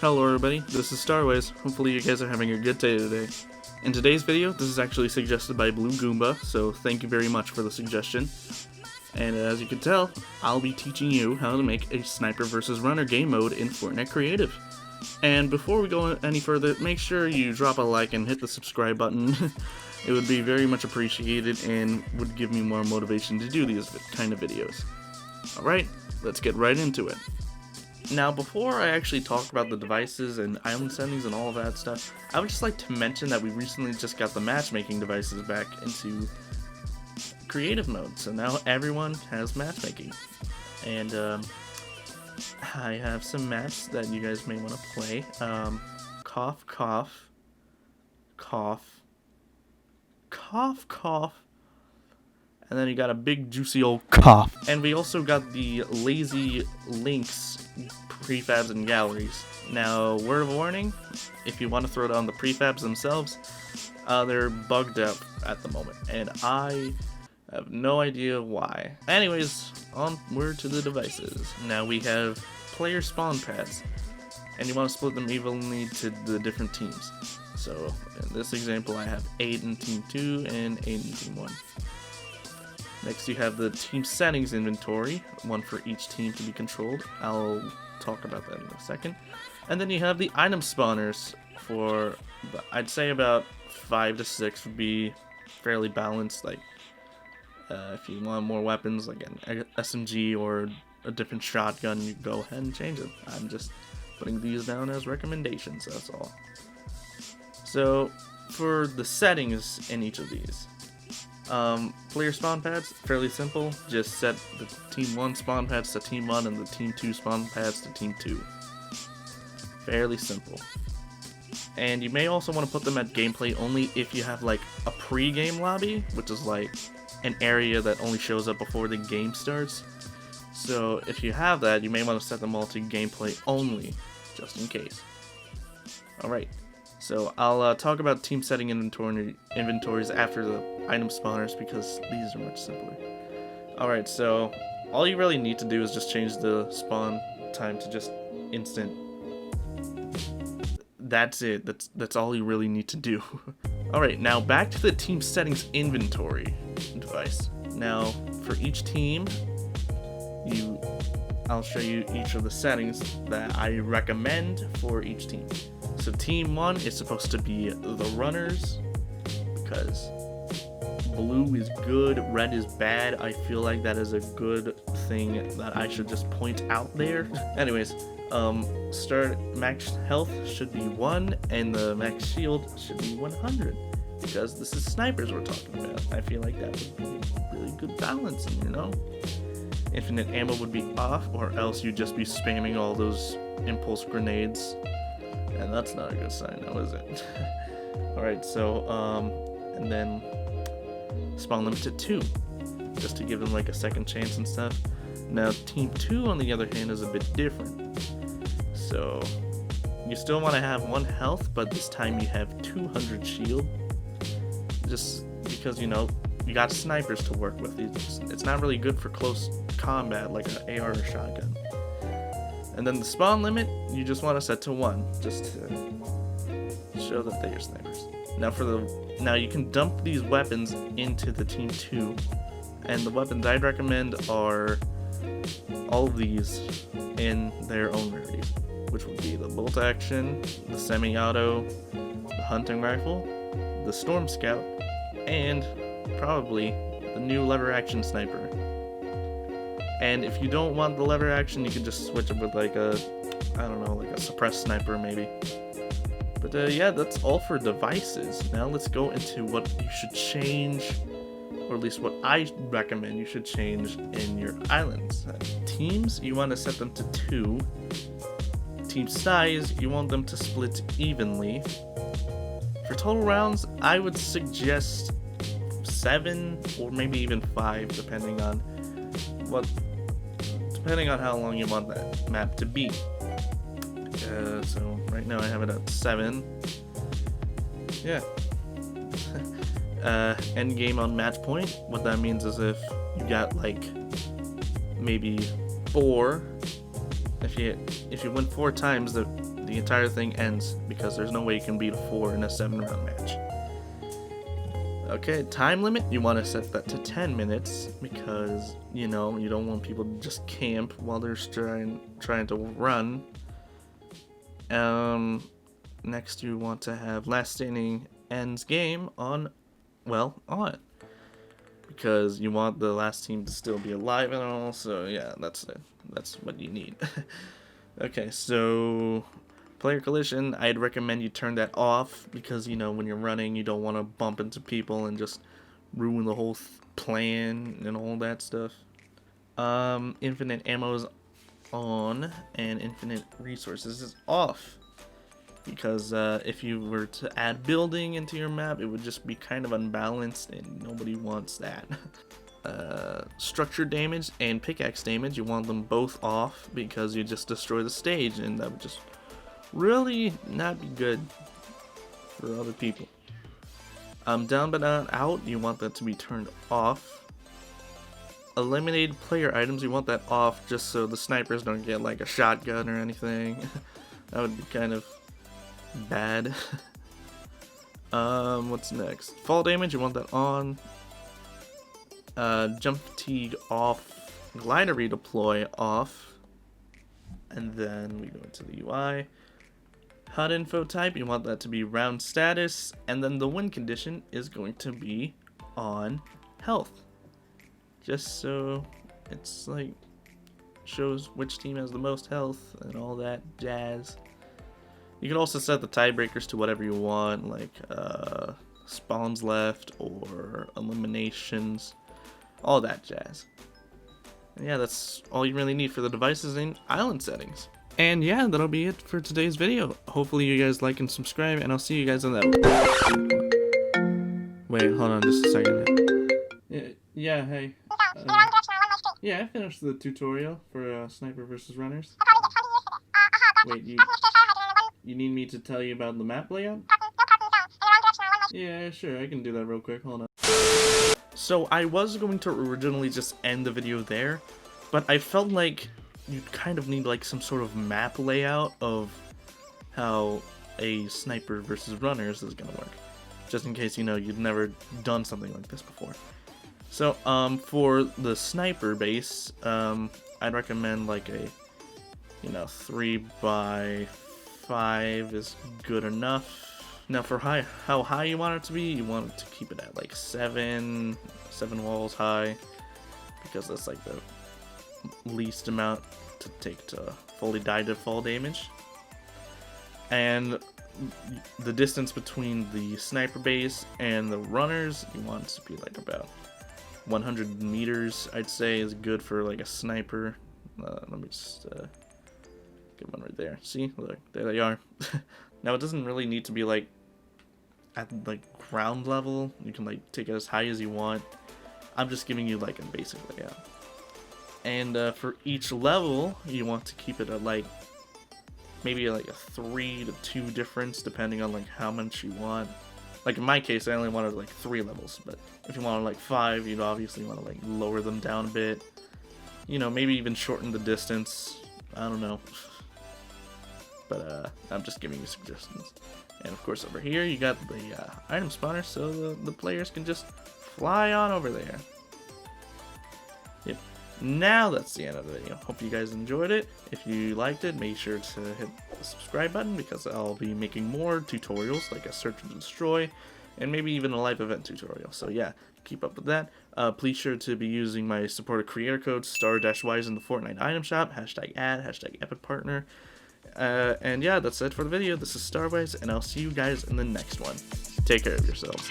Hello everybody, this is Starways. Hopefully you guys are having a good day today. In today's video, this is actually suggested by Blue Goomba, so thank you very much for the suggestion. And as you can tell, I'll be teaching you how to make a sniper versus runner game mode in Fortnite Creative. And before we go any further, make sure you drop a like and hit the subscribe button. It would be very much appreciated and would give me more motivation to do these kind of videos. Alright, let's get right into it. Now, before I actually talk about the devices and island settings and all of that stuff, I would just like to mention that we recently just got the matchmaking devices back into creative mode, so now everyone has matchmaking. And I have some maps that you guys may want to play. Cough, cough, cough, cough, cough. And then you got a big juicy old cough. And we also got the lazy links prefabs and galleries. Now, word of warning, if you want to throw down the prefabs themselves, they're bugged out at the moment, and I have no idea why. Anyways, onward to the devices. Now we have player spawn pads, and you want to split them evenly to the different teams. So in this example, I have 8 in Team 2 and 8 in Team 1. Next you have the team settings inventory, one for each team to be controlled. I'll talk about that in a second. And then you have the item spawners for, I'd say about 5 to 6 would be fairly balanced. Like if you want more weapons like an SMG or a different shotgun, you go ahead and change it. I'm just putting these down as recommendations, that's all. So for the settings in each of these, player spawn pads, fairly simple. Just set the Team 1 spawn pads to Team 1 and the Team 2 spawn pads to Team 2. Fairly simple. And you may also want to put them at gameplay only if you have like a pre-game lobby, which is like an area that only shows up before the game starts. So if you have that, you may want to set them all to gameplay only, just in case. Alright. So I'll talk about team setting inventories after the item spawners because these are much simpler. Alright, so all you really need to do is just change the spawn time to just instant. That's it. That's all you really need to do. Alright, now back to the team settings inventory device. Now for each team, I'll show you each of the settings that I recommend for each team. So Team 1 is supposed to be the runners, because blue is good, red is bad. I feel like that is a good thing that I should just point out there. Anyways, start max health should be 1, and the max shield should be 100, because this is snipers we're talking about. I feel like that would be really good balancing, you know? Infinite ammo would be off, or else you'd just be spamming all those impulse grenades. And that's not a good sign now, is it? Alright, so, and then spawn them to 2, just to give them like a second chance and stuff. Now, Team 2, on the other hand, is a bit different. So, you still want to have 1 health, but this time you have 200 shield. Just because, you know, you got snipers to work with. It's not really good for close combat like an AR or shotgun. And then the spawn limit, you just want to set to 1, just to show that they are snipers. Now you can dump these weapons into the Team 2, and the weapons I'd recommend are all of these in their own rarities, which would be the bolt action, the semi-auto, the hunting rifle, the storm scout, and probably the new lever action sniper. And if you don't want the lever action, you can just switch it with like a, I don't know, like a suppressed sniper maybe. But yeah, that's all for devices. Now let's go into what you should change, or at least what I recommend you should change in your islands. Teams, you want to set them to 2. Team size, you want them to split evenly. For total rounds, I would suggest 7 or maybe even 5, depending on how long you want that map to be. So right now I have it at 7. Yeah. End game on match point. What that means is if you got like maybe 4, if you win 4 times, the the entire thing ends, because there's no way you can beat a 4 in a 7-round match. Okay, time limit, you want to set that to 10 minutes, because, you know, you don't want people to just camp while they're trying to run. Next you want to have last standing ends game on, because you want the last team to still be alive and all, so yeah, that's it. That's what you need. Okay, so player collision, I'd recommend you turn that off, because, you know, when you're running, you don't want to bump into people and just ruin the whole plan and all that stuff. Infinite ammo is on, and infinite resources is off, because if you were to add building into your map, it would just be kind of unbalanced, and nobody wants that. Structure damage and pickaxe damage, you want them both off, because you just destroy the stage, and that would just really not be good for other people. Down but not out, you want that to be turned off. Eliminated player items, you want that off, just so the snipers don't get like a shotgun or anything. That would be kind of bad. What's next? Fall damage, you want that on. Jump fatigue off. Glider redeploy off. And then we go into the UI. HUD info type, you want that to be round status, and then the win condition is going to be on health. Just so it's like shows which team has the most health and all that jazz. You can also set the tiebreakers to whatever you want, like spawns left or eliminations, all that jazz. And yeah, that's all you really need for the devices and island settings. And yeah, that'll be it for today's video. Hopefully you guys like and subscribe, and I'll see you guys on that. Wait, hold on just a second. Yeah, hey. Yeah, I finished the tutorial for Sniper versus Runners. Wait, you need me to tell you about the map layout? Yeah, sure, I can do that real quick. Hold on. So I was going to originally just end the video there, but I felt like you'd kind of need like some sort of map layout of how a Sniper versus Runners is gonna work, just in case, you know, you've never done something like this before. So for the Sniper base, I'd recommend like a, you know, 3x5 is good enough. Now for how high you want it to be, you want it to keep it at like 7 walls high, because that's like the least amount to take to fully die to fall damage. And the distance between the Sniper base and the Runners, you want it to be like about 100 meters, I'd say, is good for like a sniper. Let me just get one right there. See, look, there they are. Now it doesn't really need to be like at like ground level. You can like take it as high as you want. I'm just giving you like a basic layout. And for each level, you want to keep it at like maybe like a 3 to 2 difference, depending on like how much you want. Like in my case, I only wanted like 3 levels, but if you wanted like 5, you'd obviously want to like lower them down a bit. You know, maybe even shorten the distance. I don't know. But I'm just giving you suggestions. And of course over here you got the item spawner, so the players can just fly on over there. Yep. Now that's the end of the video. Hope you guys enjoyed it. If you liked it, make sure to hit the subscribe button, because I'll be making more tutorials like a search and destroy, and maybe even a live event tutorial. So yeah, keep up with that. Please sure to be using my supported creator code star-wise in the Fortnite item shop, #ad, #epicpartner. And yeah, that's it for the video. This is Starwise, and I'll see you guys in the next one. Take care of yourselves.